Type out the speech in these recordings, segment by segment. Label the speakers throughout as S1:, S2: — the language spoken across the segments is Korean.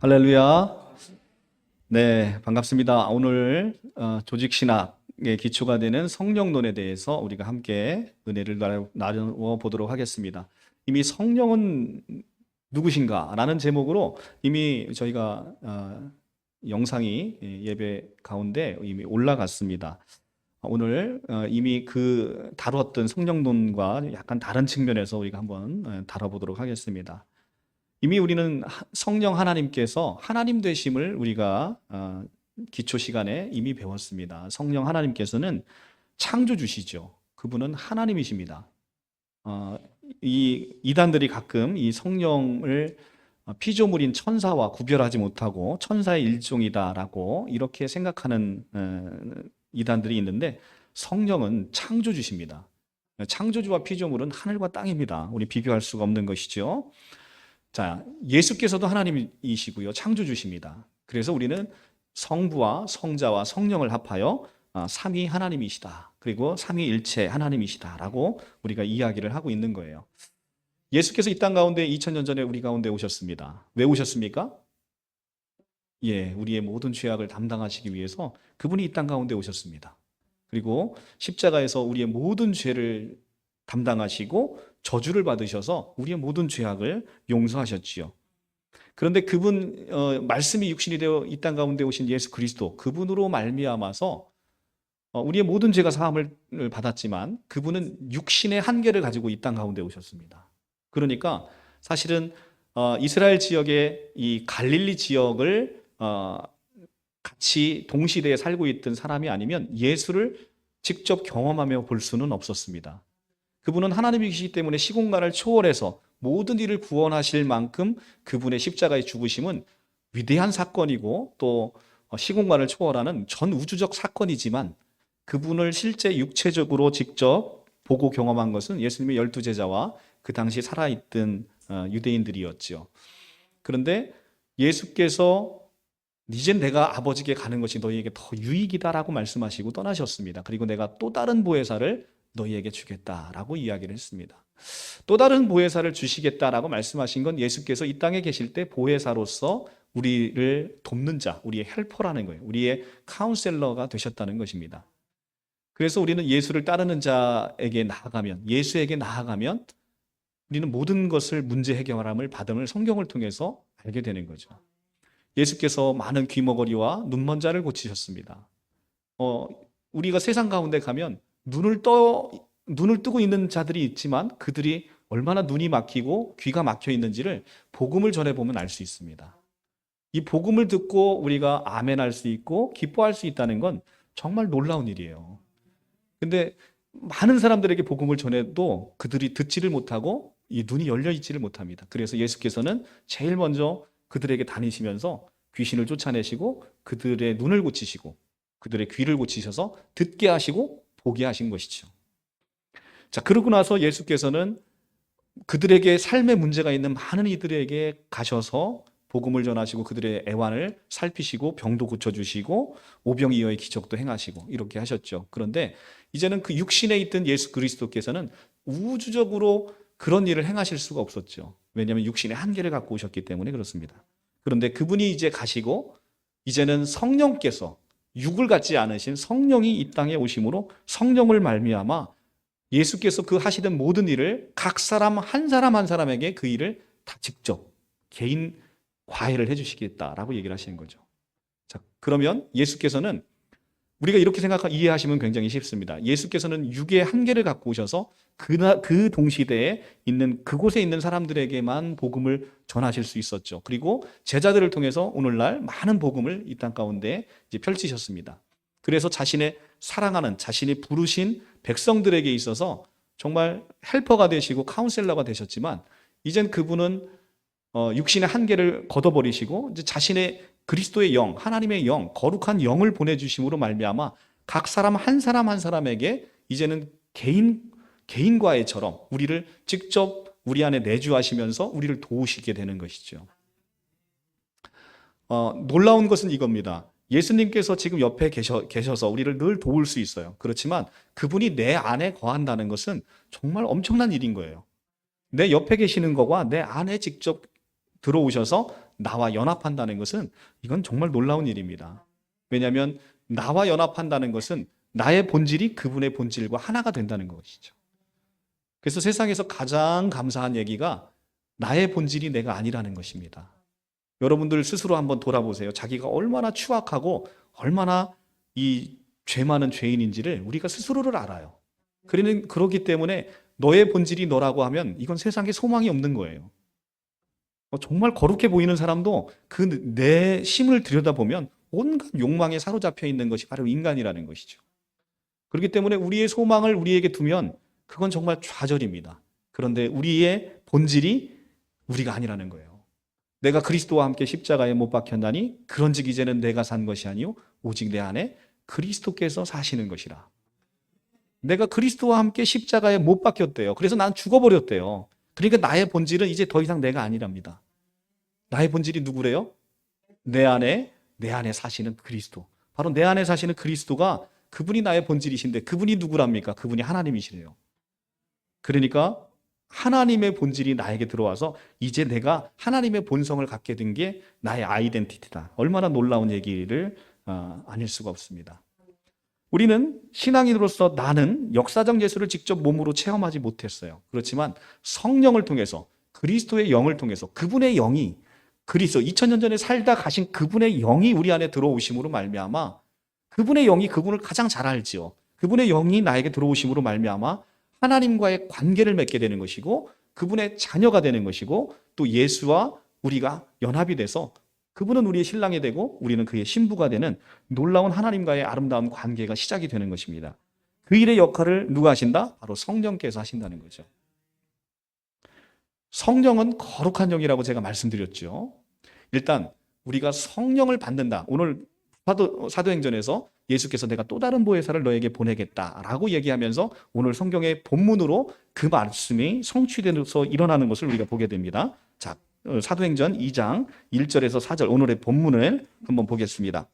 S1: 할렐루야. 네, 반갑습니다. 오늘 조직신학의 기초가 되는 성령론에 대해서 우리가 함께 은혜를 나누어 보도록 하겠습니다. 이미 성령은 누구신가? 라는 제목으로 이미 저희가 영상이 예배 가운데 이미 올라갔습니다. 오늘 이미 그 다루었던 성령론과 약간 다른 측면에서 우리가 한번 다뤄보도록 하겠습니다. 이미 우리는 성령 하나님께서 하나님 되심을 우리가 기초 시간에 이미 배웠습니다. 성령 하나님께서는 창조주시죠. 그분은 하나님이십니다. 이 이단들이 가끔 이 성령을 피조물인 천사와 구별하지 못하고 천사의 일종이다라고 이렇게 생각하는 이단들이 있는데, 성령은 창조주십니다. 창조주와 피조물은 하늘과 땅입니다. 우리 비교할 수가 없는 것이죠. 자, 예수께서도 하나님이시고요, 창조주십니다. 그래서 우리는 성부와 성자와 성령을 합하여 삼위 하나님이시다, 그리고 삼위일체 하나님이시다라고 우리가 이야기를 하고 있는 거예요. 예수께서 이 땅 가운데 2000년 전에 우리 가운데 오셨습니다. 왜 오셨습니까? 우리의 모든 죄악을 담당하시기 위해서 그분이 이 땅 가운데 오셨습니다. 그리고 십자가에서 우리의 모든 죄를 담당하시고 저주를 받으셔서 우리의 모든 죄악을 용서하셨지요. 그런데 그분 말씀이 육신이 되어 이 땅 가운데 오신 예수 그리스도, 그분으로 말미암아서 우리의 모든 죄가 사함을 받았지만 그분은 육신의 한계를 가지고 이 땅 가운데 오셨습니다. 그러니까 사실은 이스라엘 지역의 이 갈릴리 지역을 같이 동시대에 살고 있던 사람이 아니면 예수를 직접 경험하며 볼 수는 없었습니다. 그분은 하나님이시기 때문에 시공간을 초월해서 모든 일을 구원하실 만큼 그분의 십자가의 죽으심은 위대한 사건이고 또 시공간을 초월하는 전 우주적 사건이지만, 그분을 실제 육체적으로 직접 보고 경험한 것은 예수님의 12제자와 그 당시 살아있던 유대인들이었죠. 그런데 예수께서 이젠 내가 아버지께 가는 것이 너희에게 더 유익이다라고 말씀하시고 떠나셨습니다. 그리고 내가 또 다른 보혜사를 너희에게 주겠다라고 이야기를 했습니다. 또 다른 보혜사를 주시겠다라고 말씀하신 건 예수께서 이 땅에 계실 때 보혜사로서 우리를 돕는 자, 우리의 헬퍼라는 거예요. 우리의 카운셀러가 되셨다는 것입니다. 그래서 우리는 예수를 따르는 자에게 나아가면, 예수에게 나아가면 우리는 모든 것을 문제 해결함을 받음을 성경을 통해서 알게 되는 거죠. 예수께서 많은 귀머거리와 눈먼 자를 고치셨습니다. 우리가 세상 가운데 가면 눈을 뜨고 있는 자들이 있지만 그들이 얼마나 눈이 막히고 귀가 막혀 있는지를 복음을 전해보면 알 수 있습니다. 이 복음을 듣고 우리가 아멘할 수 있고 기뻐할 수 있다는 건 정말 놀라운 일이에요. 근데 많은 사람들에게 복음을 전해도 그들이 듣지를 못하고 이 눈이 열려 있지를 못합니다. 그래서 예수께서는 제일 먼저 그들에게 다니시면서 귀신을 쫓아내시고 그들의 눈을 고치시고 그들의 귀를 고치셔서 듣게 하시고 보게 하신 것이죠. 자, 그러고 나서 예수께서는 그들에게 삶의 문제가 있는 많은 이들에게 가셔서 복음을 전하시고 그들의 애환을 살피시고 병도 고쳐주시고 오병이어의 기적도 행하시고 이렇게 하셨죠. 그런데 이제는 그 육신에 있던 예수 그리스도께서는 우주적으로 그런 일을 행하실 수가 없었죠. 왜냐하면 육신의 한계를 갖고 오셨기 때문에 그렇습니다. 그런데 그분이 이제 가시고 이제는 성령께서, 육을 갖지 않으신 성령이 이 땅에 오심으로 성령을 말미암아 예수께서 그 하시던 모든 일을 각 사람 한 사람에게 그 일을 다 직접 개인 과외를 해주시겠다라고 얘기를 하시는 거죠. 자, 그러면 예수께서는 우리가 이렇게 이해하시면 굉장히 쉽습니다. 예수께서는 육의 한계를 갖고 오셔서 그 동시대에 있는 그곳에 있는 사람들에게만 복음을 전하실 수 있었죠. 그리고 제자들을 통해서 오늘날 많은 복음을 이 땅 가운데 이제 펼치셨습니다. 그래서 자신의 사랑하는, 자신이 부르신 백성들에게 있어서 정말 헬퍼가 되시고 카운셀러가 되셨지만, 이젠 그분은 육신의 한계를 걷어버리시고 이제 자신의 그리스도의 영, 하나님의 영, 거룩한 영을 보내주심으로 말미암아 각 사람 한 사람에게 이제는 개인과의처럼 우리를 직접 우리 안에 내주하시면서 우리를 도우시게 되는 것이죠. 놀라운 것은 이겁니다. 예수님께서 지금 옆에 계셔서 우리를 늘 도울 수 있어요. 그렇지만 그분이 내 안에 거한다는 것은 정말 엄청난 일인 거예요. 내 옆에 계시는 거와 내 안에 직접 들어오셔서 나와 연합한다는 것은 이건 정말 놀라운 일입니다. 왜냐하면 나와 연합한다는 것은 나의 본질이 그분의 본질과 하나가 된다는 것이죠. 그래서 세상에서 가장 감사한 얘기가 나의 본질이 내가 아니라는 것입니다. 여러분들 스스로 한번 돌아보세요. 자기가 얼마나 추악하고 얼마나 이 죄 많은 죄인인지를 우리가 스스로를 알아요. 그렇기 때문에 너의 본질이 너라고 하면 이건 세상에 소망이 없는 거예요. 정말 거룩해 보이는 사람도 그 내 심을 들여다보면 온갖 욕망에 사로잡혀 있는 것이 바로 인간이라는 것이죠. 그렇기 때문에 우리의 소망을 우리에게 두면 그건 정말 좌절입니다. 그런데 우리의 본질이 우리가 아니라는 거예요. 내가 그리스도와 함께 십자가에 못 박혔나니 그런즉 이제는 내가 산 것이 아니요 오직 내 안에 그리스도께서 사시는 것이라. 내가 그리스도와 함께 십자가에 못 박혔대요. 그래서 난 죽어버렸대요. 그러니까 나의 본질은 이제 더 이상 내가 아니랍니다. 나의 본질이 누구래요? 내 안에 사시는 그리스도. 바로 내 안에 사시는 그리스도가 그분이 나의 본질이신데 그분이 누구랍니까? 그분이 하나님이시래요. 그러니까 하나님의 본질이 나에게 들어와서 이제 내가 하나님의 본성을 갖게 된 게 나의 아이덴티티다. 얼마나 놀라운 얘기를 아닐 수가 없습니다. 우리는 신앙인으로서 나는 역사적 예수를 직접 몸으로 체험하지 못했어요. 그렇지만 성령을 통해서 그리스도의 영을 통해서 그분의 영이 그리스도 2000년 전에 살다 가신 그분의 영이 우리 안에 들어오심으로 말미암아 그분의 영이 그분을 가장 잘 알지요. 그분의 영이 나에게 들어오심으로 말미암아 하나님과의 관계를 맺게 되는 것이고 그분의 자녀가 되는 것이고 또 예수와 우리가 연합이 돼서 그분은 우리의 신랑이 되고 우리는 그의 신부가 되는 놀라운 하나님과의 아름다운 관계가 시작이 되는 것입니다. 그 일의 역할을 누가 하신다? 바로 성령께서 하신다는 거죠. 성령은 거룩한 영이라고 제가 말씀드렸죠. 일단 우리가 성령을 받는다. 오늘 사도행전에서 예수께서 내가 또 다른 보혜사를 너에게 보내겠다라고 얘기하면서 오늘 성경의 본문으로 그 말씀이 성취되어서 일어나는 것을 우리가 보게 됩니다. 자, 사도행전 2장 1절에서 4절 오늘의 본문을 한번 보겠습니다.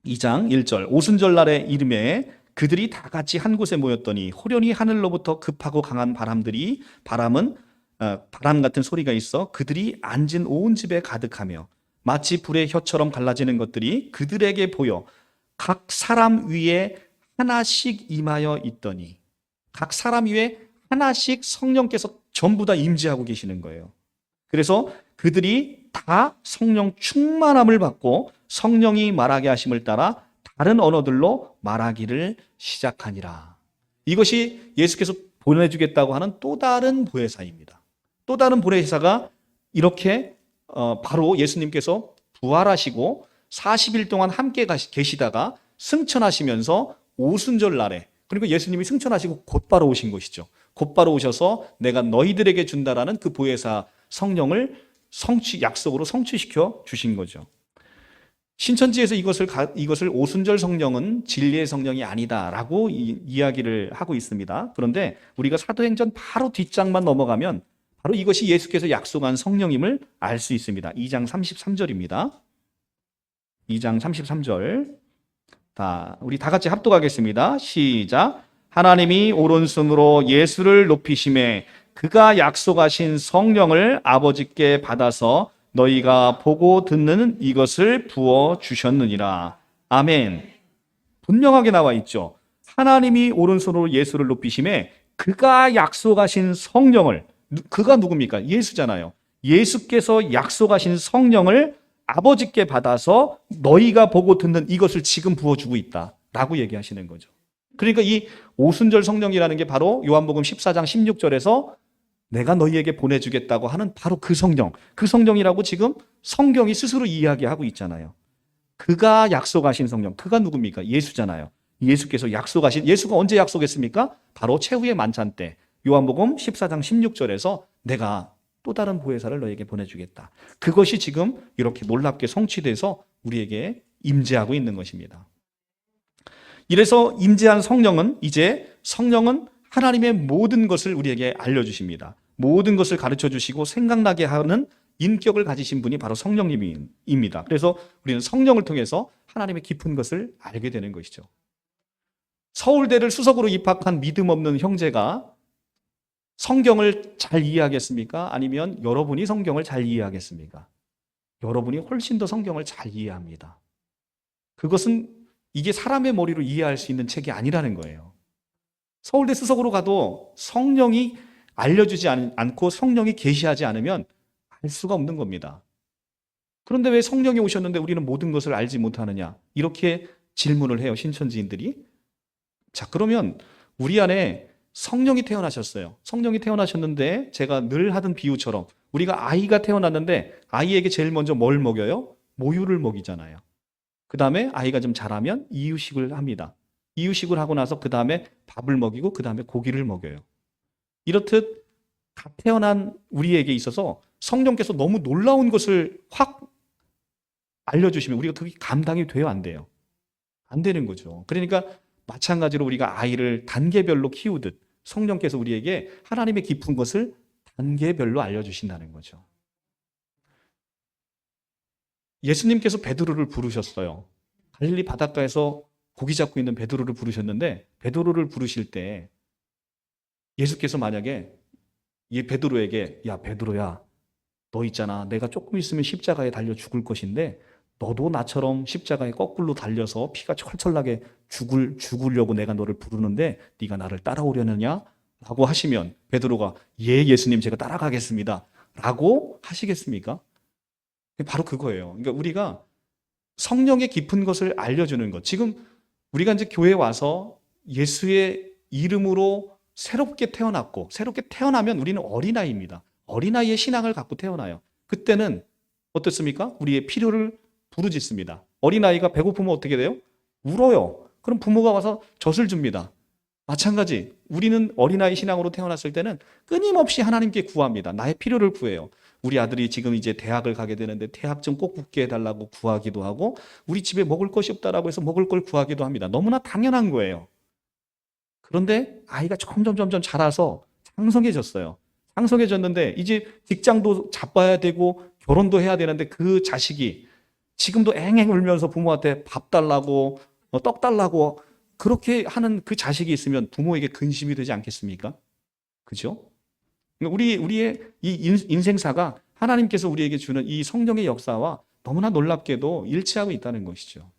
S1: 2장 1절 오순절날의 이름에 그들이 다 같이 한 곳에 모였더니 호련히 하늘로부터 급하고 강한 바람 같은 소리가 있어 그들이 앉은 온 집에 가득하며 마치 불의 혀처럼 갈라지는 것들이 그들에게 보여 각 사람 위에 하나씩 임하여 있더니 각 사람 위에 하나씩 성령께서 전부 다 임재하고 계시는 거예요. 그래서 그들이 다 성령 충만함을 받고 성령이 말하게 하심을 따라 다른 언어들로 말하기를 시작하니라. 이것이 예수께서 보내주겠다고 하는 또 다른 보혜사입니다. 또 다른 보혜사가 이렇게 바로 예수님께서 부활하시고 40일 동안 함께 계시다가 승천하시면서 오순절 날에 그리고 예수님이 승천하시고 곧바로 오신 것이죠. 곧바로 오셔서 내가 너희들에게 준다라는 그 보혜사 성령을 약속으로 성취시켜 주신 거죠. 신천지에서 이것을 오순절 성령은 진리의 성령이 아니다라고 이야기를 하고 있습니다. 그런데 우리가 사도행전 바로 뒷장만 넘어가면 바로 이것이 예수께서 약속한 성령임을 알 수 있습니다. 2장 33절입니다. 2장 33절. 우리 다 같이 합독하겠습니다. 시작. 하나님이 오른손으로 예수를 높이심에 그가 약속하신 성령을 아버지께 받아서 너희가 보고 듣는 이것을 부어 주셨느니라. 아멘. 분명하게 나와 있죠. 하나님이 오른손으로 예수를 높이심에 그가 약속하신 성령을, 그가 누굽니까? 예수잖아요. 예수께서 약속하신 성령을 아버지께 받아서 너희가 보고 듣는 이것을 지금 부어주고 있다라고 얘기하시는 거죠. 그러니까 이 오순절 성령이라는 게 바로 요한복음 14장 16절에서 내가 너희에게 보내주겠다고 하는 바로 그 성령이라고 지금 성경이 스스로 이야기하고 있잖아요. 그가 약속하신 성령, 그가 누굽니까? 예수잖아요. 예수께서 예수가 언제 약속했습니까? 바로 최후의 만찬 때 요한복음 14장 16절에서 내가 또 다른 보혜사를 너에게 보내주겠다. 그것이 지금 이렇게 놀랍게 성취돼서 우리에게 임재하고 있는 것입니다. 이래서 임재한 성령은 하나님의 모든 것을 우리에게 알려주십니다. 모든 것을 가르쳐 주시고 생각나게 하는 인격을 가지신 분이 바로 성령님입니다. 그래서 우리는 성령을 통해서 하나님의 깊은 것을 알게 되는 것이죠. 서울대를 수석으로 입학한 믿음 없는 형제가 성경을 잘 이해하겠습니까? 아니면 여러분이 성경을 잘 이해하겠습니까? 여러분이 훨씬 더 성경을 잘 이해합니다. 그것은 이게 사람의 머리로 이해할 수 있는 책이 아니라는 거예요. 서울대 수석으로 가도 성령이 알려주지 않고 성령이 계시하지 않으면 알 수가 없는 겁니다. 그런데 왜 성령이 오셨는데 우리는 모든 것을 알지 못하느냐? 이렇게 질문을 해요, 신천지인들이. 자, 그러면 우리 안에 성령이 태어나셨어요. 성령이 태어나셨는데 제가 늘 하던 비유처럼 우리가 아이가 태어났는데 아이에게 제일 먼저 뭘 먹여요? 모유를 먹이잖아요. 그 다음에 아이가 좀 자라면 이유식을 합니다. 이유식을 하고 나서 그 다음에 밥을 먹이고 그 다음에 고기를 먹여요. 이렇듯 갓 태어난 우리에게 있어서 성령께서 너무 놀라운 것을 확 알려주시면 우리가 그게 감당이 돼요, 안 돼요? 안 되는 거죠. 그러니까 마찬가지로 우리가 아이를 단계별로 키우듯 성령께서 우리에게 하나님의 깊은 것을 단계별로 알려주신다는 거죠. 예수님께서 베드로를 부르셨어요. 갈릴리 바닷가에서 고기 잡고 있는 베드로를 부르셨는데 베드로를 부르실 때 예수께서 만약에 이 베드로에게 야 베드로야 너 있잖아 내가 조금 있으면 십자가에 달려 죽을 것인데 너도 나처럼 십자가에 거꾸로 달려서 피가 철철 나게 죽으려고 내가 너를 부르는데 네가 나를 따라오려느냐? 라고 하시면 베드로가 예 예수님 제가 따라가겠습니다 라고 하시겠습니까? 바로 그거예요. 그러니까 우리가 성령의 깊은 것을 알려주는 것. 지금 우리가 이제 교회에 와서 예수의 이름으로 새롭게 태어났고 새롭게 태어나면 우리는 어린아이입니다. 어린아이의 신앙을 갖고 태어나요. 그때는 어떻습니까? 우리의 필요를 부르짖습니다. 어린아이가 배고프면 어떻게 돼요? 울어요. 그럼 부모가 와서 젖을 줍니다. 마찬가지 우리는 어린아이 신앙으로 태어났을 때는 끊임없이 하나님께 구합니다. 나의 필요를 구해요. 우리 아들이 지금 이제 대학을 가게 되는데 대학 좀 꼭 붙게 해달라고 구하기도 하고 우리 집에 먹을 것이 없다라고 해서 먹을 걸 구하기도 합니다. 너무나 당연한 거예요. 그런데 아이가 점점 자라서 장성해졌어요. 장성해졌는데 이제 직장도 잡아야 되고 결혼도 해야 되는데 그 자식이 지금도 앵앵 울면서 부모한테 밥 달라고 떡 달라고 그렇게 하는 그 자식이 있으면 부모에게 근심이 되지 않겠습니까? 그죠? 우리의 이 인생사가 하나님께서 우리에게 주는 이 성령의 역사와 너무나 놀랍게도 일치하고 있다는 것이죠.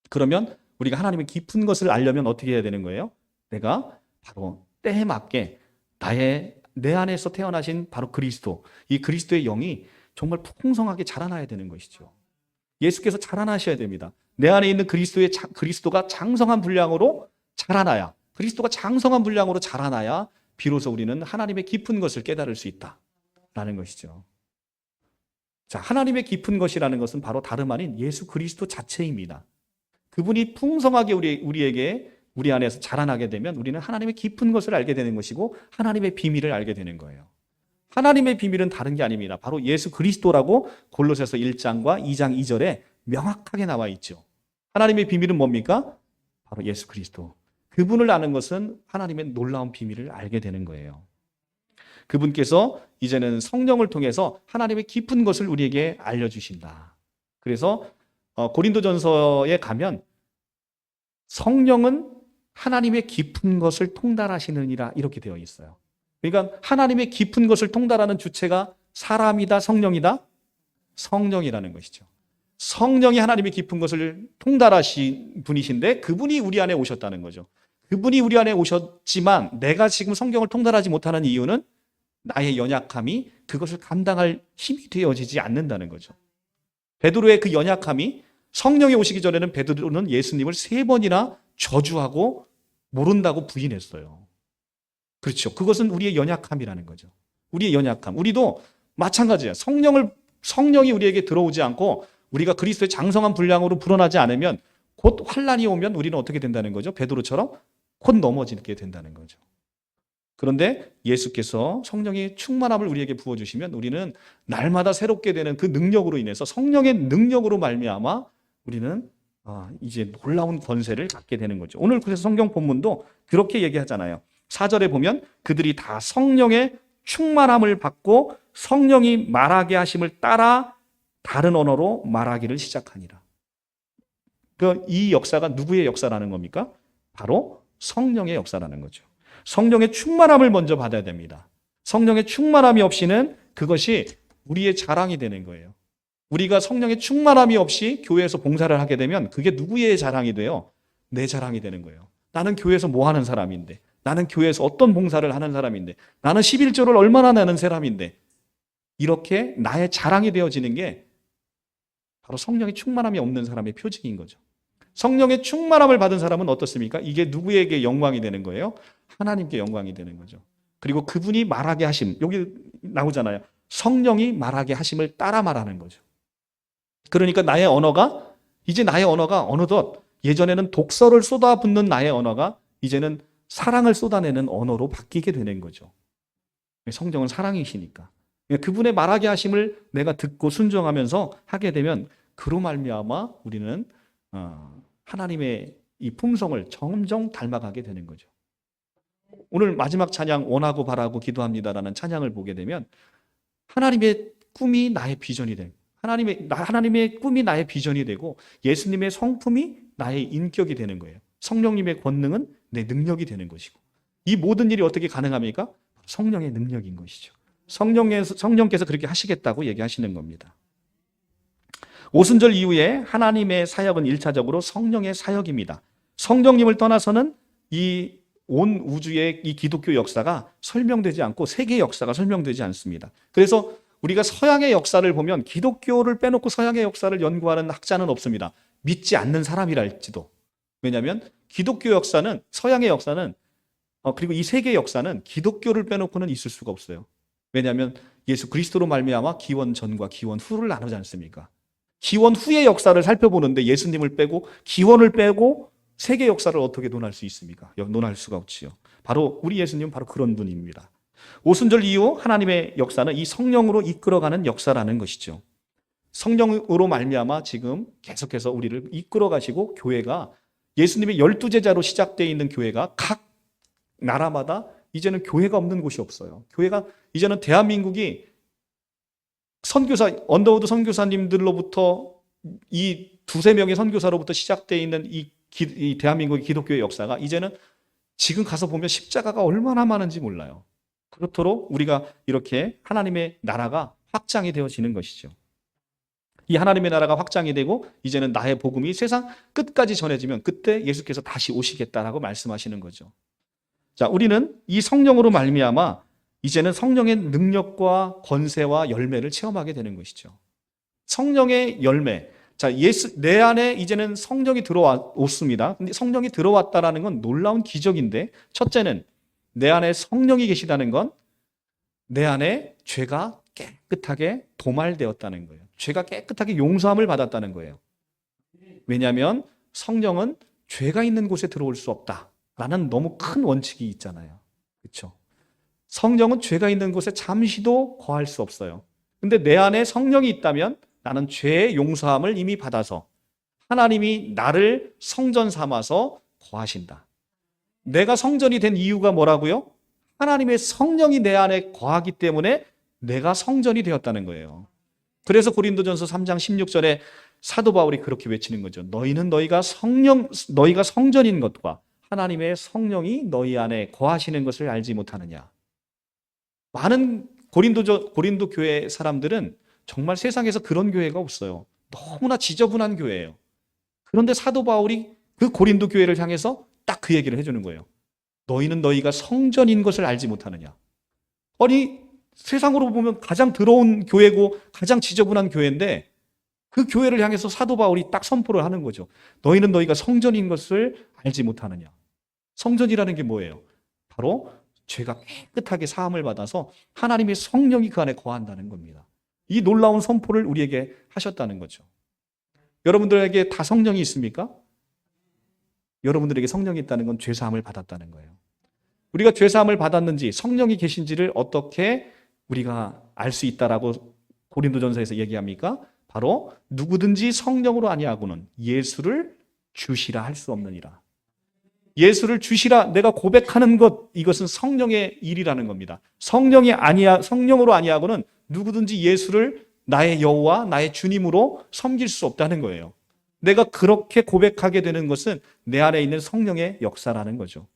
S1: 그러면 우리가 하나님의 깊은 것을 알려면 어떻게 해야 되는 거예요? 내가 바로 때에 맞게 내 안에서 태어나신 바로 그리스도, 이 그리스도의 영이 정말 풍성하게 자라나야 되는 것이죠. 예수께서 자라나셔야 됩니다. 내 안에 있는 그리스도가 장성한 분량으로 자라나야, 그리스도가 장성한 분량으로 자라나야 비로소 우리는 하나님의 깊은 것을 깨달을 수 있다라는 것이죠. 자, 하나님의 깊은 것이라는 것은 바로 다름 아닌 예수 그리스도 자체입니다. 그분이 풍성하게 우리 안에서 자라나게 되면 우리는 하나님의 깊은 것을 알게 되는 것이고 하나님의 비밀을 알게 되는 거예요. 하나님의 비밀은 다른 게 아닙니다. 바로 예수 그리스도라고 골로새서 1장과 2장 2절에 명확하게 나와 있죠. 하나님의 비밀은 뭡니까? 바로 예수 그리스도. 그분을 아는 것은 하나님의 놀라운 비밀을 알게 되는 거예요. 그분께서 이제는 성령을 통해서 하나님의 깊은 것을 우리에게 알려주신다. 그래서 고린도전서에 가면 성령은 하나님의 깊은 것을 통달하시느니라 이렇게 되어 있어요. 그러니까 하나님의 깊은 것을 통달하는 주체가 사람이다, 성령이다? 성령이라는 것이죠. 성령이 하나님의 깊은 것을 통달하신 분이신데 그분이 우리 안에 오셨다는 거죠. 그분이 우리 안에 오셨지만 내가 지금 성경을 통달하지 못하는 이유는 나의 연약함이 그것을 감당할 힘이 되어지지 않는다는 거죠. 베드로의 그 연약함이 성령이 오시기 전에는 베드로는 예수님을 3번이나 저주하고 모른다고 부인했어요. 그렇죠. 그것은 우리의 연약함이라는 거죠. 우리의 연약함. 우리도 마찬가지예요. 성령이 우리에게 들어오지 않고 우리가 그리스도의 장성한 분량으로 불어나지 않으면 곧 환란이 오면 우리는 어떻게 된다는 거죠? 베드로처럼 곧 넘어지게 된다는 거죠. 그런데 예수께서 성령의 충만함을 우리에게 부어주시면 우리는 날마다 새롭게 되는 그 능력으로 인해서 성령의 능력으로 말미암아 우리는 이제 놀라운 권세를 갖게 되는 거죠. 오늘 그래서 성경 본문도 그렇게 얘기하잖아요. 4절에 보면 그들이 다 성령의 충만함을 받고 성령이 말하게 하심을 따라 다른 언어로 말하기를 시작하니라. 이 역사가 누구의 역사라는 겁니까? 바로 성령의 역사라는 거죠. 성령의 충만함을 먼저 받아야 됩니다. 성령의 충만함이 없이는 그것이 우리의 자랑이 되는 거예요. 우리가 성령의 충만함이 없이 교회에서 봉사를 하게 되면 그게 누구의 자랑이 돼요? 내 자랑이 되는 거예요. 나는 교회에서 뭐 하는 사람인데, 나는 교회에서 어떤 봉사를 하는 사람인데, 나는 11조를 얼마나 내는 사람인데, 이렇게 나의 자랑이 되어지는 게 바로 성령의 충만함이 없는 사람의 표징인 거죠. 성령의 충만함을 받은 사람은 어떻습니까? 이게 누구에게 영광이 되는 거예요? 하나님께 영광이 되는 거죠. 그리고 그분이 말하게 하심, 여기 나오잖아요. 성령이 말하게 하심을 따라 말하는 거죠. 그러니까 이제 나의 언어가 어느덧 예전에는 독서를 쏟아붓는 나의 언어가 이제는 사랑을 쏟아내는 언어로 바뀌게 되는 거죠. 성령은 사랑이시니까. 그분의 말하게 하심을 내가 듣고 순종하면서 하게 되면 그로 말미암아 우리는 하나님의 이 품성을 점점 닮아가게 되는 거죠. 오늘 마지막 찬양 원하고 바라고 기도합니다라는 찬양을 보게 되면 하나님의 꿈이 나의 비전이 되고 하나님의 꿈이 나의 비전이 되고 예수님의 성품이 나의 인격이 되는 거예요. 성령님의 권능은 내 능력이 되는 것이고 이 모든 일이 어떻게 가능합니까? 성령의 능력인 것이죠. 성령께서 그렇게 하시겠다고 얘기하시는 겁니다. 오순절 이후에 하나님의 사역은 1차적으로 성령의 사역입니다. 성령님을 떠나서는 이 온 우주의 이 기독교 역사가 설명되지 않고 세계 역사가 설명되지 않습니다. 그래서 우리가 서양의 역사를 보면 기독교를 빼놓고 서양의 역사를 연구하는 학자는 없습니다. 믿지 않는 사람이랄지도. 왜냐하면 기독교 역사는 서양의 역사는 그리고 이 세계 역사는 기독교를 빼놓고는 있을 수가 없어요. 왜냐하면 예수 그리스도로 말미암아 기원 전과 기원 후를 나누지 않습니까? 기원 후의 역사를 살펴보는데 예수님을 빼고 기원을 빼고 세계 역사를 어떻게 논할 수 있습니까? 논할 수가 없지요. 바로 우리 예수님은 바로 그런 분입니다. 오순절 이후 하나님의 역사는 이 성령으로 이끌어가는 역사라는 것이죠. 성령으로 말미암아 지금 계속해서 우리를 이끌어 가시고 교회가 예수님의 12제자로 시작되어 있는 교회가 각 나라마다 이제는 교회가 없는 곳이 없어요. 교회가 이제는 대한민국이 언더우드 선교사님들로부터 이 두세 명의 선교사로부터 시작되어 있는 이 대한민국의 기독교의 역사가 이제는 지금 가서 보면 십자가가 얼마나 많은지 몰라요. 그렇도록 우리가 이렇게 하나님의 나라가 확장이 되어지는 것이죠. 이 하나님의 나라가 확장이 되고 이제는 나의 복음이 세상 끝까지 전해지면 그때 예수께서 다시 오시겠다라고 말씀하시는 거죠. 자, 우리는 이 성령으로 말미암아 이제는 성령의 능력과 권세와 열매를 체험하게 되는 것이죠. 성령의 열매. 자, 내 안에 이제는 성령이 들어왔습니다. 근데 성령이 들어왔다라는 건 놀라운 기적인데, 첫째는 내 안에 성령이 계시다는 건 내 안에 죄가 깨끗하게 도말되었다는 거예요. 죄가 깨끗하게 용서함을 받았다는 거예요. 왜냐하면 성령은 죄가 있는 곳에 들어올 수 없다라는 너무 큰 원칙이 있잖아요. 그렇죠? 성령은 죄가 있는 곳에 잠시도 거할 수 없어요. 근데 내 안에 성령이 있다면 나는 죄의 용서함을 이미 받아서 하나님이 나를 성전 삼아서 거하신다. 내가 성전이 된 이유가 뭐라고요? 하나님의 성령이 내 안에 거하기 때문에 내가 성전이 되었다는 거예요. 그래서 고린도전서 3장 16절에 사도 바울이 그렇게 외치는 거죠. 너희가 성전인 것과 하나님의 성령이 너희 안에 거하시는 것을 알지 못하느냐. 많은 고린도 교회 사람들은 정말 세상에서 그런 교회가 없어요. 너무나 지저분한 교회예요. 그런데 사도 바울이 그 고린도 교회를 향해서 딱 그 얘기를 해주는 거예요. 너희가 성전인 것을 알지 못하느냐. 아니, 세상으로 보면 가장 더러운 교회고 가장 지저분한 교회인데 그 교회를 향해서 사도 바울이 딱 선포를 하는 거죠. 너희가 성전인 것을 알지 못하느냐. 성전이라는 게 뭐예요? 바로 죄가 깨끗하게 사함을 받아서 하나님의 성령이 그 안에 거한다는 겁니다. 이 놀라운 선포를 우리에게 하셨다는 거죠. 여러분들에게 다 성령이 있습니까? 여러분들에게 성령이 있다는 건 죄사함을 받았다는 거예요. 우리가 죄사함을 받았는지 성령이 계신지를 어떻게 우리가 알 수 있다라고 고린도전서에서 얘기합니까? 바로 누구든지 성령으로 아니하고는 예수를 주시라 할 수 없느니라. 예수를 주시라 내가 고백하는 것, 이것은 성령의 일이라는 겁니다. 성령으로 아니하고는 누구든지 예수를 나의 여호와 나의 주님으로 섬길 수 없다는 거예요. 내가 그렇게 고백하게 되는 것은 내 안에 있는 성령의 역사라는 거죠.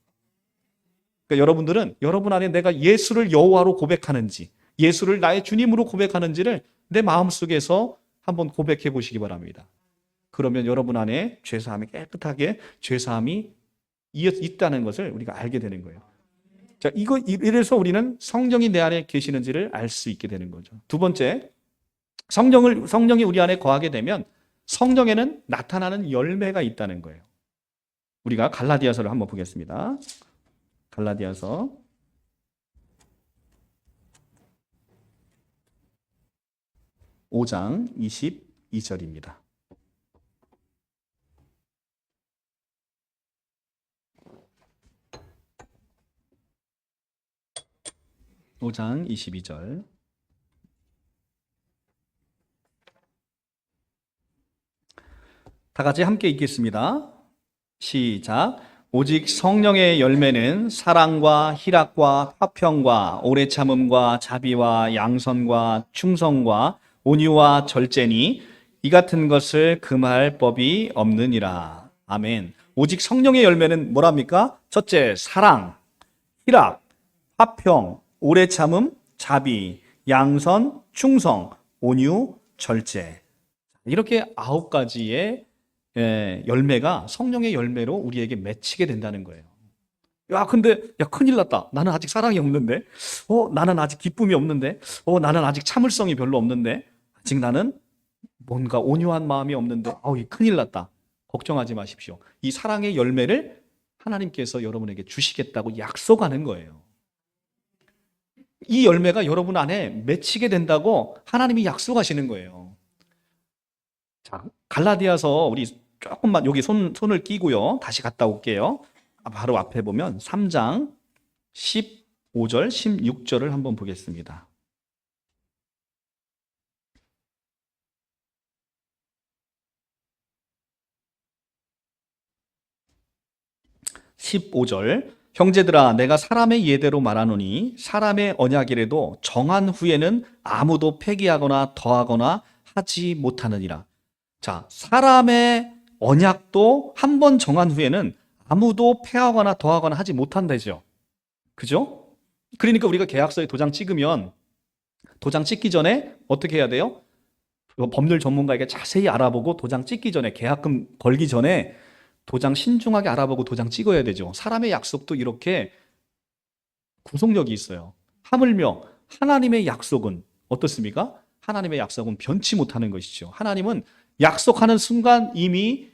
S1: 그러니까 여러분들은 여러분 안에 내가 예수를 여호와로 고백하는지, 예수를 나의 주님으로 고백하는지를 내 마음속에서 한번 고백해 보시기 바랍니다. 그러면 여러분 안에 죄사함이 깨끗하게 죄사함이 있다는 것을 우리가 알게 되는 거예요. 자, 이래서 우리는 성령이 내 안에 계시는지를 알 수 있게 되는 거죠. 두 번째, 성령이 우리 안에 거하게 되면 성령에는 나타나는 열매가 있다는 거예요. 우리가 갈라디아서를 한번 보겠습니다. 갈라디아서 5장 22절입니다. (5장 22절) 다 같이 함께 읽겠습니다. 시작. 오직 성령의 열매는 사랑과 희락과 화평과 오래 참음과 자비와 양선과 충성과 온유와 절제니 이 같은 것을 금할 법이 없느니라. 아멘. 오직 성령의 열매는 뭐랍니까? 첫째, 사랑, 희락, 화평, 오래 참음, 자비, 양선, 충성, 온유, 절제. 이렇게 9가지의 열매가 성령의 열매로 우리에게 맺히게 된다는 거예요. 야, 근데, 야, 큰일 났다. 나는 아직 사랑이 없는데? 나는 아직 기쁨이 없는데? 나는 아직 참을성이 별로 없는데? 아직 나는 뭔가 온유한 마음이 없는데? 큰일 났다. 걱정하지 마십시오. 이 사랑의 열매를 하나님께서 여러분에게 주시겠다고 약속하는 거예요. 이 열매가 여러분 안에 맺히게 된다고 하나님이 약속하시는 거예요. 자, 갈라디아서 우리 조금만 여기 손을 끼고요. 다시 갔다 올게요. 바로 앞에 보면 3장 15절, 16절을 한번 보겠습니다. (15절) 형제들아 내가 사람의 예대로 말하노니 사람의 언약이라도 정한 후에는 아무도 폐기하거나 더하거나 하지 못하느니라. 자, 사람의 언약도 한 번 정한 후에는 아무도 폐하거나 더하거나 하지 못한다죠. 그죠? 그러니까 우리가 계약서에 도장 찍으면 도장 찍기 전에 어떻게 해야 돼요? 법률 전문가에게 자세히 알아보고 도장 찍기 전에, 계약금 걸기 전에 도장 신중하게 알아보고 도장 찍어야 되죠. 사람의 약속도 이렇게 구속력이 있어요. 하물며 하나님의 약속은 어떻습니까? 하나님의 약속은 변치 못하는 것이죠. 하나님은 약속하는 순간 이미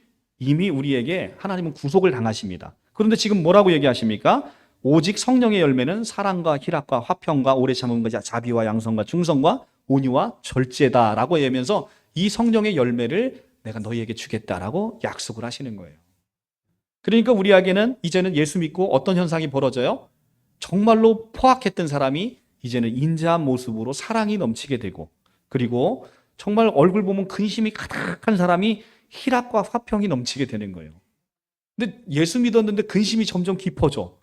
S1: 우리에게 하나님은 구속을 당하십니다. 그런데 지금 뭐라고 얘기하십니까? 오직 성령의 열매는 사랑과 희락과 화평과 오래 참음과 자비와 양선과 충성과 온유와 절제다라고 얘기하면서 이 성령의 열매를 내가 너희에게 주겠다라고 약속을 하시는 거예요. 그러니까 우리에게는 이제는 예수 믿고 어떤 현상이 벌어져요? 정말로 포악했던 사람이 이제는 인자한 모습으로 사랑이 넘치게 되고, 그리고 정말 얼굴 보면 근심이 가득한 사람이 희락과 화평이 넘치게 되는 거예요. 근데 예수 믿었는데 근심이 점점 깊어져.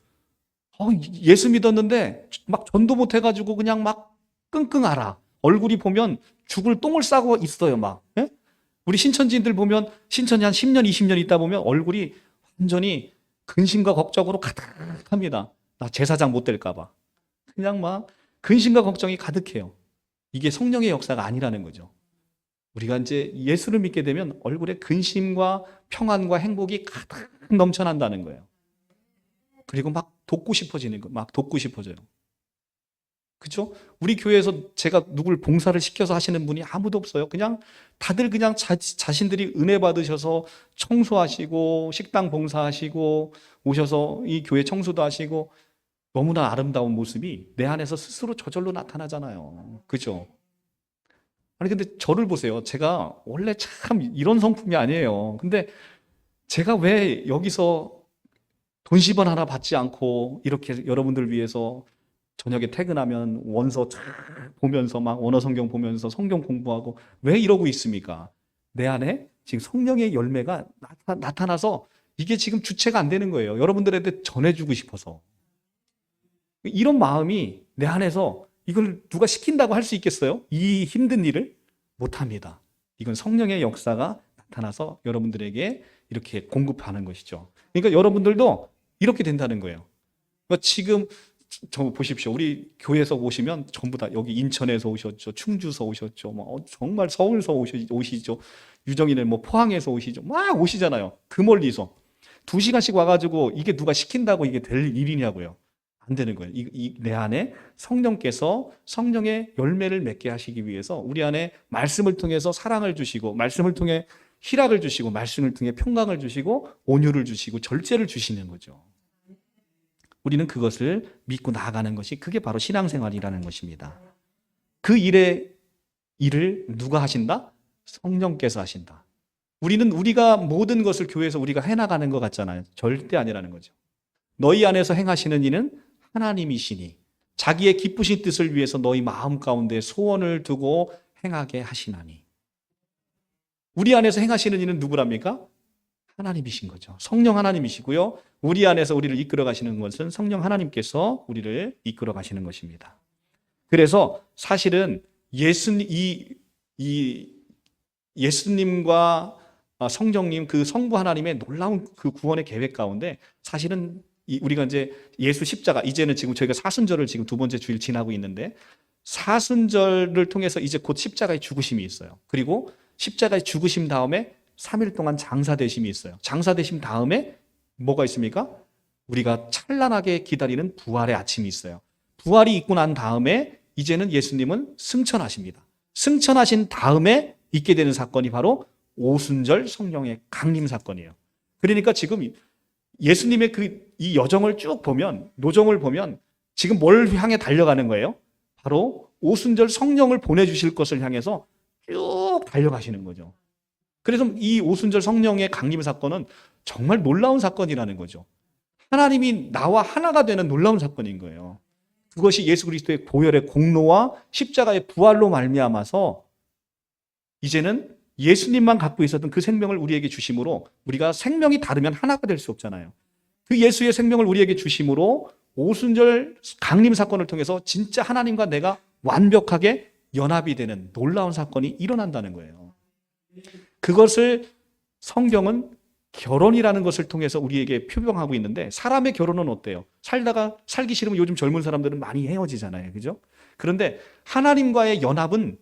S1: 예수 믿었는데 막 전도 못 해가지고 그냥 막 끙끙 앓아. 얼굴이 보면 죽을 똥을 싸고 있어요, 막. 예? 우리 신천지인들 보면 신천지 한 10년, 20년 있다 보면 얼굴이 완전히 근심과 걱정으로 가득합니다. 나 제사장 못 될까봐. 그냥 막 근심과 걱정이 가득해요. 이게 성령의 역사가 아니라는 거죠. 우리가 이제 예수를 믿게 되면 얼굴에 근심과 평안과 행복이 가득 넘쳐난다는 거예요. 그리고 막 돕고 싶어지는 거, 막 돕고 싶어져요. 그렇죠? 우리 교회에서 제가 누굴 봉사를 시켜서 하시는 분이 아무도 없어요. 그냥 다들 그냥 자신들이 은혜 받으셔서 청소하시고 식당 봉사하시고 오셔서 이 교회 청소도 하시고 너무나 아름다운 모습이 내 안에서 스스로 저절로 나타나잖아요. 그죠? 아니 근데 저를 보세요. 제가 원래 참 이런 성품이 아니에요. 근데 제가 왜 여기서 돈 10원 하나 받지 않고 이렇게 여러분들 위해서 저녁에 퇴근하면 원서 쫙 보면서 막 원어 성경 보면서 성경 공부하고 왜 이러고 있습니까? 내 안에 지금 성령의 열매가 나타나서 이게 지금 주체가 안 되는 거예요. 여러분들한테 전해주고 싶어서. 이런 마음이 내 안에서 이걸 누가 시킨다고 할 수 있겠어요? 이 힘든 일을? 못합니다. 이건 성령의 역사가 나타나서 여러분들에게 이렇게 공급하는 것이죠. 그러니까 여러분들도 이렇게 된다는 거예요. 그러니까 지금 저 보십시오. 우리 교회에서 오시면 전부 다 여기 인천에서 오셨죠. 충주서 오셨죠. 뭐 정말 서울서 오시죠. 유정이는 뭐 포항에서 오시죠. 막 오시잖아요. 그 멀리서. 2시간씩 와가지고 이게 누가 시킨다고 이게 될 일이냐고요. 안 되는 거예요. 내 안에 성령께서 성령의 열매를 맺게 하시기 위해서 우리 안에 말씀을 통해서 사랑을 주시고, 말씀을 통해 희락을 주시고, 말씀을 통해 평강을 주시고, 온유를 주시고, 절제를 주시는 거죠. 우리는 그것을 믿고 나아가는 것이, 그게 바로 신앙생활이라는 것입니다. 그 일을 누가 하신다? 성령께서 하신다. 우리가 모든 것을 교회에서 우리가 해나가는 것 같잖아요. 절대 아니라는 거죠. 너희 안에서 행하시는 이는 하나님이시니 자기의 기쁘신 뜻을 위해서 너희 마음 가운데 소원을 두고 행하게 하시나니. 우리 안에서 행하시는 이는 누구랍니까? 하나님이신 거죠. 성령 하나님이시고요. 우리 안에서 우리를 이끌어 가시는 것은 성령 하나님께서 우리를 이끌어 가시는 것입니다. 그래서 사실은 예수님과 성령님, 그 성부 하나님의 놀라운 그 구원의 계획 가운데 사실은 우리가 이제 예수 십자가, 이제는 지금 저희가 사순절을 지금 2번째 주일 지나고 있는데, 사순절을 통해서 이제 곧 십자가의 죽으심이 있어요. 그리고 십자가의 죽으심 다음에 3일 동안 장사되심이 있어요. 장사되심 다음에 뭐가 있습니까? 우리가 찬란하게 기다리는 부활의 아침이 있어요. 부활이 있고 난 다음에 이제는 예수님은 승천하십니다. 승천하신 다음에 있게 되는 사건이 바로 오순절 성령의 강림 사건이에요. 그러니까 지금 예수님의 이 여정을 쭉 보면, 노정을 보면 지금 뭘 향해 달려가는 거예요? 바로 오순절 성령을 보내주실 것을 향해서 쭉 달려가시는 거죠. 그래서 이 오순절 성령의 강림 사건은 정말 놀라운 사건이라는 거죠. 하나님이 나와 하나가 되는 놀라운 사건인 거예요. 그것이 예수 그리스도의 보혈의 공로와 십자가의 부활로 말미암아서 이제는 예수님만 갖고 있었던 그 생명을 우리에게 주심으로, 우리가 생명이 다르면 하나가 될 수 없잖아요. 그 예수의 생명을 우리에게 주심으로 오순절 강림 사건을 통해서 진짜 하나님과 내가 완벽하게 연합이 되는 놀라운 사건이 일어난다는 거예요. 그것을 성경은 결혼이라는 것을 통해서 우리에게 표명하고 있는데, 사람의 결혼은 어때요? 살기 싫으면 요즘 젊은 사람들은 많이 헤어지잖아요. 그죠? 그런데 하나님과의 연합은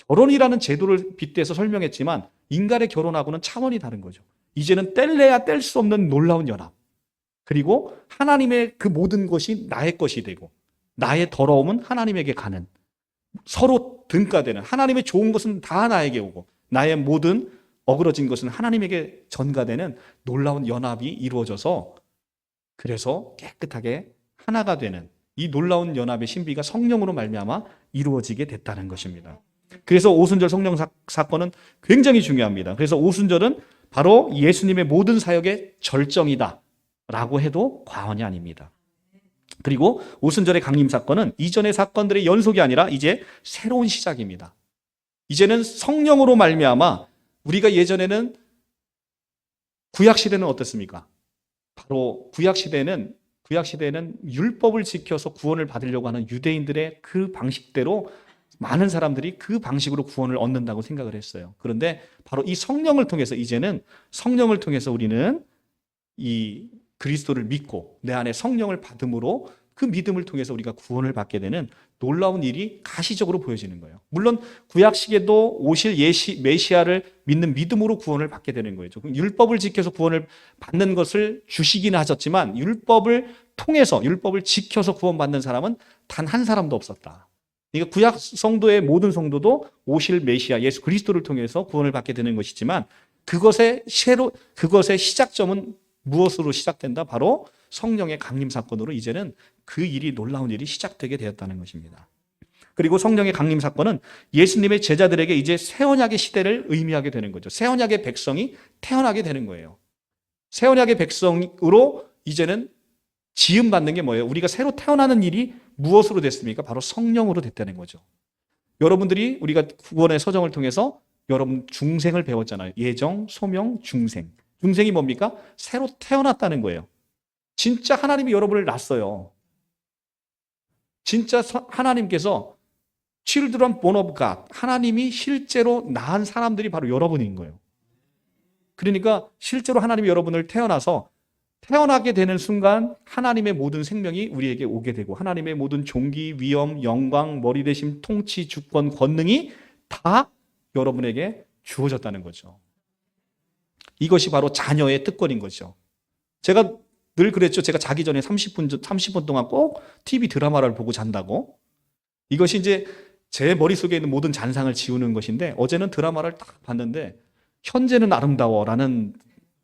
S1: 결혼이라는 제도를 빗대서 설명했지만 인간의 결혼하고는 차원이 다른 거죠. 이제는 뗄래야 뗄 수 없는 놀라운 연합. 그리고 하나님의 그 모든 것이 나의 것이 되고, 나의 더러움은 하나님에게 가는, 서로 등가되는, 하나님의 좋은 것은 다 나에게 오고 나의 모든 어그러진 것은 하나님에게 전가되는 놀라운 연합이 이루어져서, 그래서 깨끗하게 하나가 되는 이 놀라운 연합의 신비가 성령으로 말미암아 이루어지게 됐다는 것입니다. 그래서 오순절 성령 사건은 굉장히 중요합니다. 그래서 오순절은 바로 예수님의 모든 사역의 절정이다 라고 해도 과언이 아닙니다. 그리고 오순절의 강림 사건은 이전의 사건들의 연속이 아니라 이제 새로운 시작입니다. 이제는 성령으로 말미암아, 우리가 예전에는 구약시대는 어떻습니까? 바로 구약시대는 율법을 지켜서 구원을 받으려고 하는 유대인들의 그 방식대로 많은 사람들이 그 방식으로 구원을 얻는다고 생각을 했어요. 그런데 바로 이 성령을 통해서, 이제는 성령을 통해서 우리는 이 그리스도를 믿고 내 안에 성령을 받음으로 그 믿음을 통해서 우리가 구원을 받게 되는 놀라운 일이 가시적으로 보여지는 거예요. 물론 구약시대도 오실 메시아를 믿는 믿음으로 구원을 받게 되는 거예요. 율법을 지켜서 구원을 받는 것을 주시긴 하셨지만, 율법을 통해서, 율법을 지켜서 구원받는 사람은 단 한 사람도 없었다. 그러니까 구약 성도의 모든 성도도 오실 메시아 예수 그리스도를 통해서 구원을 받게 되는 것이지만, 그것의 시작점은 무엇으로 시작된다? 바로 성령의 강림 사건으로 이제는 그 일이, 놀라운 일이 시작되게 되었다는 것입니다. 그리고 성령의 강림 사건은 예수님의 제자들에게 이제 새 언약의 시대를 의미하게 되는 거죠. 새 언약의 백성이 태어나게 되는 거예요. 새 언약의 백성으로 이제는 지음받는 게 뭐예요? 우리가 새로 태어나는 일이 무엇으로 됐습니까? 바로 성령으로 됐다는 거죠. 여러분들이, 우리가 구원의 서정을 통해서 여러분 중생을 배웠잖아요. 예정, 소명, 중생. 중생이 뭡니까? 새로 태어났다는 거예요. 진짜 하나님이 여러분을 낳았어요. 진짜 하나님께서 children born of God, 하나님이 실제로 낳은 사람들이 바로 여러분인 거예요. 그러니까 실제로 하나님이 여러분을 태어나서 태어나게 되는 순간 하나님의 모든 생명이 우리에게 오게 되고 하나님의 모든 존귀, 위엄, 영광, 머리대심, 통치, 주권, 권능이 다 여러분에게 주어졌다는 거죠. 이것이 바로 자녀의 특권인 거죠. 제가 늘 그랬죠. 제가 자기 전에 30분 동안 꼭 TV 드라마를 보고 잔다고. 이것이 이제 제 머릿속에 있는 모든 잔상을 지우는 것인데 어제는 드라마를 딱 봤는데 현재는 아름다워라는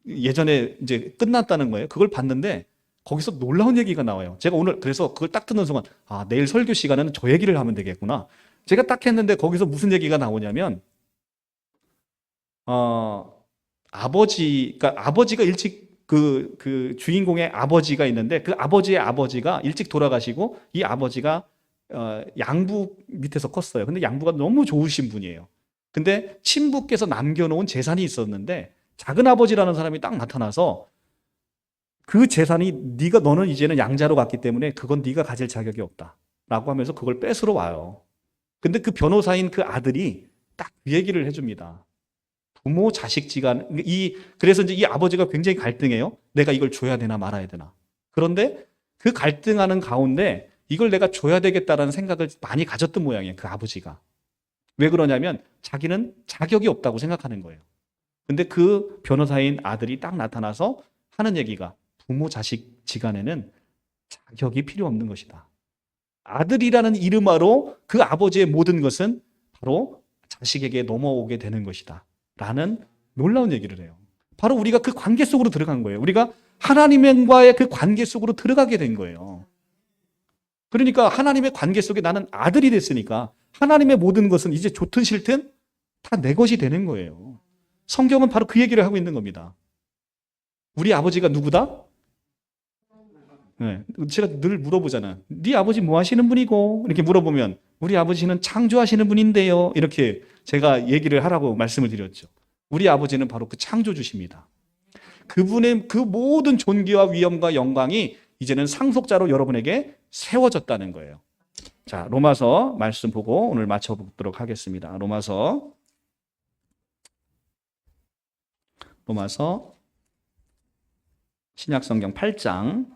S1: 예전에 이제 끝났다는 거예요. 그걸 봤는데 거기서 놀라운 얘기가 나와요. 제가 오늘 그래서 그걸 딱 듣는 순간 내일 설교 시간에는 저 얘기를 하면 되겠구나. 제가 딱 했는데 거기서 무슨 얘기가 나오냐면 아버지가 일찍 그 주인공의 아버지가 있는데 그 아버지의 아버지가 일찍 돌아가시고 이 아버지가 양부 밑에서 컸어요. 근데 양부가 너무 좋으신 분이에요. 근데 친부께서 남겨놓은 재산이 있었는데 작은 아버지라는 사람이 딱 나타나서 그 재산이 너는 이제는 양자로 갔기 때문에 그건 네가 가질 자격이 없다라고 하면서 그걸 뺏으러 와요. 근데 그 변호사인 그 아들이 딱 그 얘기를 해줍니다. 부모 자식지간 그래서 이제 이 아버지가 굉장히 갈등해요. 내가 이걸 줘야 되나 말아야 되나. 그런데 그 갈등하는 가운데 이걸 내가 줘야 되겠다라는 생각을 많이 가졌던 모양이에요. 그 아버지가. 왜 그러냐면 자기는 자격이 없다고 생각하는 거예요. 근데 그 변호사인 아들이 딱 나타나서 하는 얘기가 부모 자식 지간에는 자격이 필요 없는 것이다. 아들이라는 이름하로 그 아버지의 모든 것은 바로 자식에게 넘어오게 되는 것이다. 라는 놀라운 얘기를 해요. 바로 우리가 그 관계 속으로 들어간 거예요. 우리가 하나님과의 그 관계 속으로 들어가게 된 거예요. 그러니까 하나님의 관계 속에 나는 아들이 됐으니까 하나님의 모든 것은 이제 좋든 싫든 다 내 것이 되는 거예요. 성경은 바로 그 얘기를 하고 있는 겁니다. 우리 아버지가 누구다? 네, 제가 늘 물어보잖아. 네 아버지 뭐 하시는 분이고? 이렇게 물어보면 우리 아버지는 창조하시는 분인데요. 이렇게 제가 얘기를 하라고 말씀을 드렸죠. 우리 아버지는 바로 그 창조주십니다. 그분의 그 모든 존귀와 위엄과 영광이 이제는 상속자로 여러분에게 세워졌다는 거예요. 자, 로마서 말씀 보고 오늘 마쳐보도록 하겠습니다. 로마서 신약성경 8장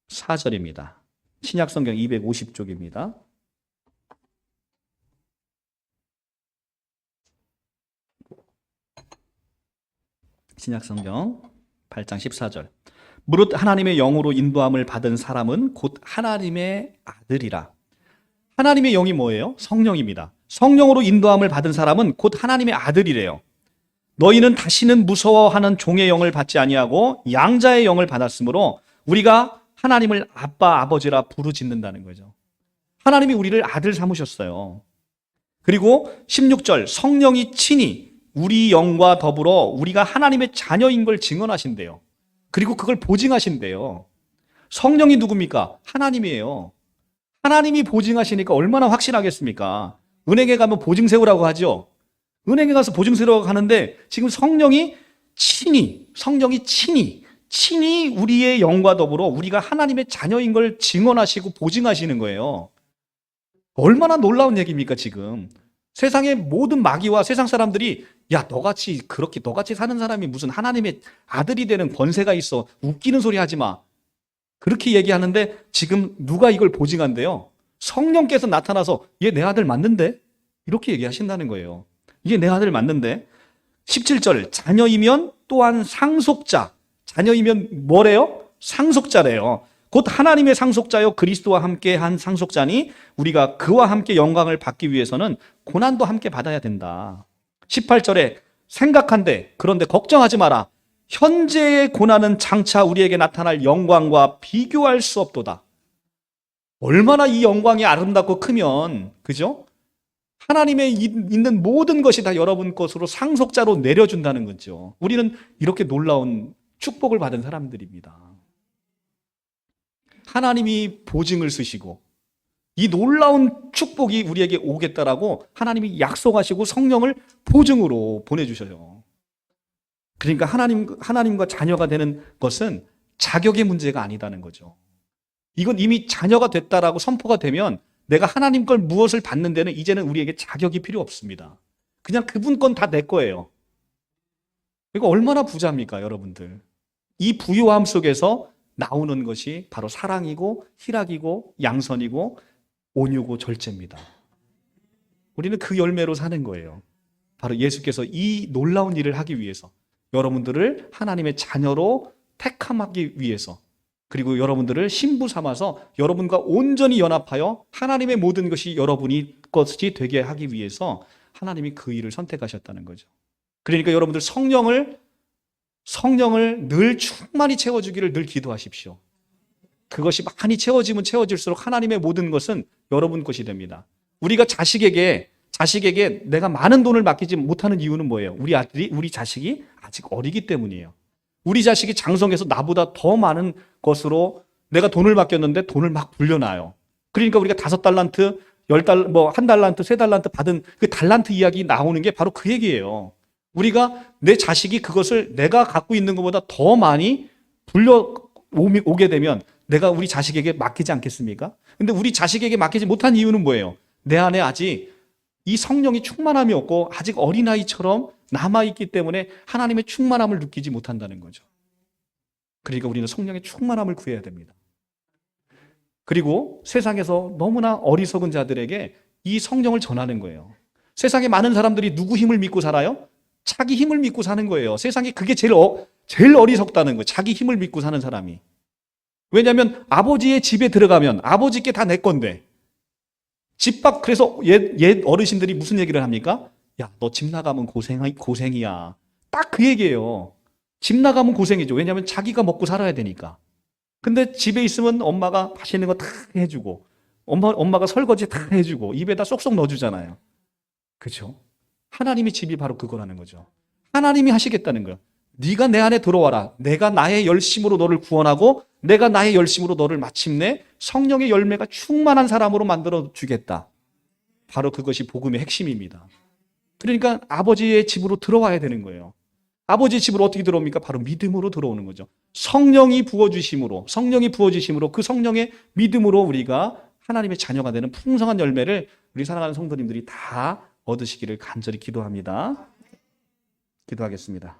S1: 14절입니다. 신약성경 250쪽입니다. 신약성경 8장 14절. 무릇 하나님의 영으로 인도함을 받은 사람은 곧 하나님의 아들이라. 하나님의 영이 뭐예요? 성령입니다. 성령으로 인도함을 받은 사람은 곧 하나님의 아들이래요. 너희는 다시는 무서워하는 종의 영을 받지 아니하고 양자의 영을 받았으므로 우리가 하나님을 아빠, 아버지라 부르짖는다는 거죠. 하나님이 우리를 아들 삼으셨어요. 그리고 16절, 성령이 친히 우리 영과 더불어 우리가 하나님의 자녀인 걸 증언하신대요. 그리고 그걸 보증하신대요. 성령이 누굽니까? 하나님이에요. 하나님이 보증하시니까 얼마나 확신하겠습니까? 은행에 가면 보증 세우라고 하죠. 은행에 가서 보증 세우라고 하는데 지금 성령이 친히 우리의 영과 더불어 우리가 하나님의 자녀인 걸 증언하시고 보증하시는 거예요. 얼마나 놀라운 얘기입니까, 지금. 세상의 모든 마귀와 세상 사람들이 너같이 사는 사람이 무슨 하나님의 아들이 되는 권세가 있어. 웃기는 소리 하지 마. 그렇게 얘기하는데 지금 누가 이걸 보증한대요? 성령께서 나타나서 얘 내 아들 맞는데? 이렇게 얘기하신다는 거예요. 이게 내 아들 맞는데? 17절, 자녀이면 또한 상속자. 자녀이면 뭐래요? 상속자래요. 곧 하나님의 상속자요 그리스도와 함께 한 상속자니 우리가 그와 함께 영광을 받기 위해서는 고난도 함께 받아야 된다. 18절에 생각한데 그런데 걱정하지 마라. 현재의 고난은 장차 우리에게 나타날 영광과 비교할 수 없도다. 얼마나 이 영광이 아름답고 크면, 그죠? 하나님의 있는 모든 것이 다 여러분 것으로 상속자로 내려준다는 거죠. 우리는 이렇게 놀라운 축복을 받은 사람들입니다. 하나님이 보증을 쓰시고 이 놀라운 축복이 우리에게 오겠다라고 하나님이 약속하시고 성령을 보증으로 보내주셔요. 그러니까 하나님과 자녀가 되는 것은 자격의 문제가 아니다는 거죠. 이건 이미 자녀가 됐다라고 선포가 되면 내가 하나님 걸 무엇을 받는 데는 이제는 우리에게 자격이 필요 없습니다. 그냥 그분 건 다 내 거예요. 이거 얼마나 부자입니까, 여러분들? 이 부유함 속에서 나오는 것이 바로 사랑이고 희락이고 양선이고 온유고 절제입니다. 우리는 그 열매로 사는 거예요. 바로 예수께서 이 놀라운 일을 하기 위해서, 여러분들을 하나님의 자녀로 택함하기 위해서, 그리고 여러분들을 신부 삼아서 여러분과 온전히 연합하여 하나님의 모든 것이 여러분이 것이 되게 하기 위해서 하나님이 그 일을 선택하셨다는 거죠. 그러니까 여러분들 성령을 늘 충만히 채워주기를 늘 기도하십시오. 그것이 많이 채워지면 채워질수록 하나님의 모든 것은 여러분 것이 됩니다. 우리가 자식에게 내가 많은 돈을 맡기지 못하는 이유는 뭐예요? 우리 자식이 아직 어리기 때문이에요. 우리 자식이 장성해서 나보다 더 많은 것으로 내가 돈을 맡겼는데 돈을 막 불려놔요. 그러니까 우리가 5달란트, 10달, 1달란트, 3달란트 받은 그 달란트 이야기 나오는 게 바로 그 얘기예요. 우리가 내 자식이 그것을 내가 갖고 있는 것보다 더 많이 불려오게 되면 내가 우리 자식에게 맡기지 않겠습니까? 근데 우리 자식에게 맡기지 못한 이유는 뭐예요? 내 안에 아직 이 성령이 충만함이 없고 아직 어린아이처럼 남아있기 때문에 하나님의 충만함을 느끼지 못한다는 거죠. 그러니까 우리는 성령의 충만함을 구해야 됩니다. 그리고 세상에서 너무나 어리석은 자들에게 이 성령을 전하는 거예요. 세상에 많은 사람들이 누구 힘을 믿고 살아요? 자기 힘을 믿고 사는 거예요. 세상에 그게 제일 어리석다는 거예요. 자기 힘을 믿고 사는 사람이. 왜냐하면 아버지의 집에 들어가면 아버지께 다 내 건데, 그래서 옛 어르신들이 무슨 얘기를 합니까? 야, 너 집 나가면 고생이야. 딱 그 얘기예요. 집 나가면 고생이죠. 왜냐하면 자기가 먹고 살아야 되니까. 근데 집에 있으면 엄마가 맛있는 거 다 해주고, 엄마가 설거지 다 해주고, 입에다 쏙쏙 넣어주잖아요. 그렇죠? 하나님의 집이 바로 그거라는 거죠. 하나님이 하시겠다는 거예요. 네가 내 안에 들어와라. 내가 나의 열심으로 너를 구원하고 내가 나의 열심으로 너를 마침내 성령의 열매가 충만한 사람으로 만들어 주겠다. 바로 그것이 복음의 핵심입니다. 그러니까 아버지의 집으로 들어와야 되는 거예요. 아버지의 집으로 어떻게 들어옵니까? 바로 믿음으로 들어오는 거죠. 성령이 부어주심으로 그 성령의 믿음으로 우리가 하나님의 자녀가 되는 풍성한 열매를 우리 사랑하는 성도님들이 다 얻으시기를 간절히 기도합니다. 기도하겠습니다.